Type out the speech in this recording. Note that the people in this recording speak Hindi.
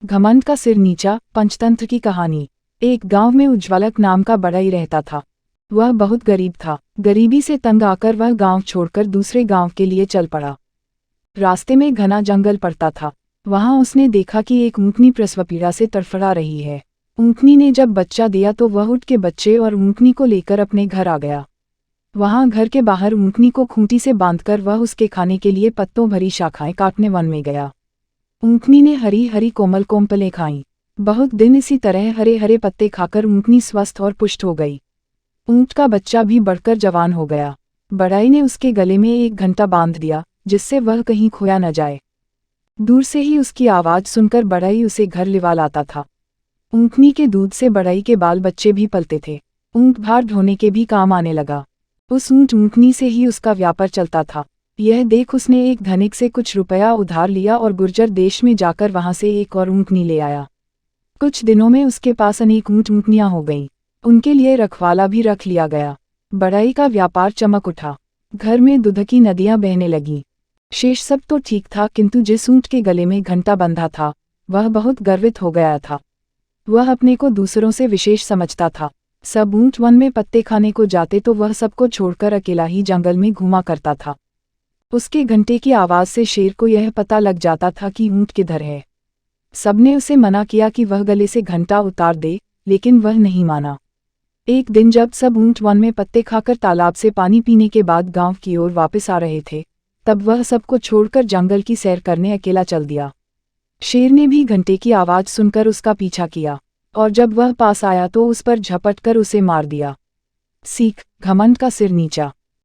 घमंड का सिर नीचा। पंचतंत्र की कहानी। एक गांव में उज्ज्वलक नाम का बड़ई रहता था। वह बहुत गरीब था। गरीबी से तंग आकर वह गांव छोड़कर दूसरे गांव के लिए चल पड़ा। रास्ते में घना जंगल पड़ता था। वहां उसने देखा कि एक ऊँटनी प्रसव पीड़ा से तड़फड़ा रही है। ऊँटनी ने जब बच्चा दिया तो वह उठ के बच्चे और ऊँटनी को लेकर अपने घर आ गया। वहां घर के बाहर ऊँटनी को खूंटी से बांधकर वह उसके खाने के लिए पत्तों भरी शाखाएं काटने वन में गया। ऊँटनी ने हरी हरी कोमल कोमपलें खाईं। बहुत दिन इसी तरह हरे हरे पत्ते खाकर ऊँटनी स्वस्थ और पुष्ट हो गई। ऊँट का बच्चा भी बढ़कर जवान हो गया। बड़ाई ने उसके गले में एक घंटा बांध दिया, जिससे वह कहीं खोया न जाए। दूर से ही उसकी आवाज सुनकर बड़ाई उसे घर लिवा लाता था। ऊँटनी के दूध से बड़ाई के बाल बच्चे भी पलते थे। ऊँट भार ढोने के भी काम आने लगा। उस ऊँटनी से ही उसका व्यापार चलता था। यह देख उसने एक धनिक से कुछ रुपया उधार लिया और गुर्जर देश में जाकर वहां से एक और ऊँटनी ले आया। कुछ दिनों में उसके पास अनेक ऊँटनियां हो गईं। उनके लिए रखवाला भी रख लिया गया। बड़ाई का व्यापार चमक उठा। घर में दूध की नदियां बहने लगीं। शेष सब तो ठीक था, किंतु जिस ऊँट के गले में घंटा बंधा था वह बहुत गर्वित हो गया था। वह अपने को दूसरों से विशेष समझता था। सब ऊँट वन में पत्ते खाने को जाते तो वह सबको छोड़कर अकेला ही जंगल में घूमा करता था। उसके घंटे की आवाज से शेर को यह पता लग जाता था कि ऊँट किधर है। सबने उसे मना किया कि वह गले से घंटा उतार दे, लेकिन वह नहीं माना। एक दिन जब सब ऊँट वन में पत्ते खाकर तालाब से पानी पीने के बाद गांव की ओर वापस आ रहे थे, तब वह सबको छोड़कर जंगल की सैर करने अकेला चल दिया। शेर ने भी घंटे की आवाज सुनकर उसका पीछा किया, और जब वह पास आया तो उस पर झपट कर उसे मार दिया। सीख: घमंड का सिर नीचा।